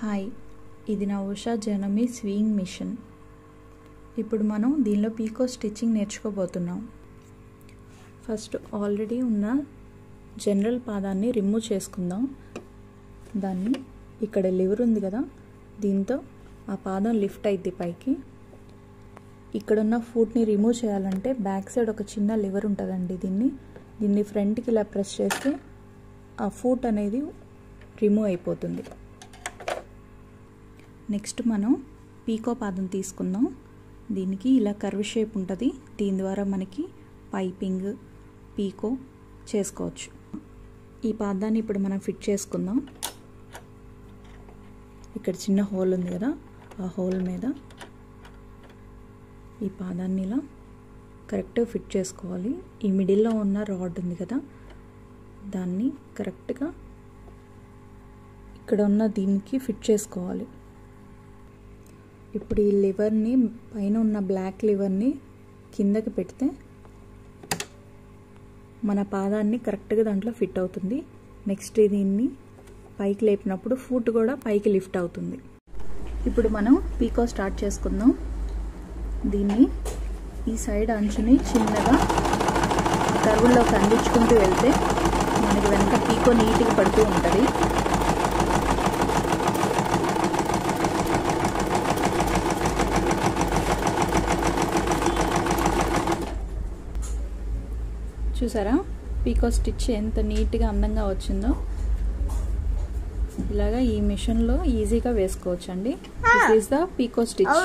Hi, ఇది నా Usha జనమి swing machine. ఇప్పుడు మనం దీనిలో పీకో స్టిచ్చింగ్ నేర్చుకోబోతున్నాం. ఫస్ట్ ఆల్రెడీ ఉన్న జనరల్ పాదాన్ని రిమూవ్ చేసుకుందాం. దాన్ని ఇక్కడ లివర్ ఉంది కదా, దీంతో ఆ పాదం లిఫ్ట్ అయింది పైకి. ఇక్కడున్న ఫుట్ని రిమూవ్ చేయాలంటే బ్యాక్ సైడ్ ఒక చిన్న లివర్ ఉంటుందండి. దీన్ని ఫ్రంట్కి ఇలా ప్రెస్ చేస్తే ఆ ఫుట్ అనేది రిమూవ్ అయిపోతుంది. నెక్స్ట్ మనం పీకో పాదం తీసుకుందాం. దీనికి ఇలా కర్వ్ షేప్ ఉంటుంది. దీని ద్వారా మనకి పైపింగ్, పీకో చేసుకోవచ్చు. ఈ పాదాన్ని ఇప్పుడు మనం ఫిట్ చేసుకుందాం. ఇక్కడ చిన్న హోల్ ఉంది కదా, ఆ హోల్ మీద ఈ పాదాన్ని ఇలా కరెక్ట్గా ఫిట్ చేసుకోవాలి. ఈ మిడిల్లో ఉన్న రాడ్ ఉంది కదా, దాన్ని కరెక్ట్గా ఇక్కడ ఉన్న దీనికి ఫిట్ చేసుకోవాలి. ఇప్పుడు ఈ లివర్ని, పైన ఉన్న బ్లాక్ లివర్ని కిందకి పెడితే మన పాదాన్ని కరెక్ట్గా దాంట్లో ఫిట్ అవుతుంది. నెక్స్ట్ దీన్ని పైకి లేపినప్పుడు ఫుట్ కూడా పైకి లిఫ్ట్ అవుతుంది. ఇప్పుడు మనం పీకో స్టార్ట్ చేసుకుందాం. దీన్ని ఈ సైడ్ అంచుని చిన్నగా కర్వుల్లోకి అందించుకుంటూ వెళ్తే మనకి వెనక పీకో నీట్గా పడుతూ ఉంటుంది. చూసారా పీకో స్టిచ్ ఎంత నీట్గా అందంగా వచ్చిందో. ఇలాగా ఈ మిషన్లో ఈజీగా వేసుకోవచ్చు అండి. This is the picot stitch.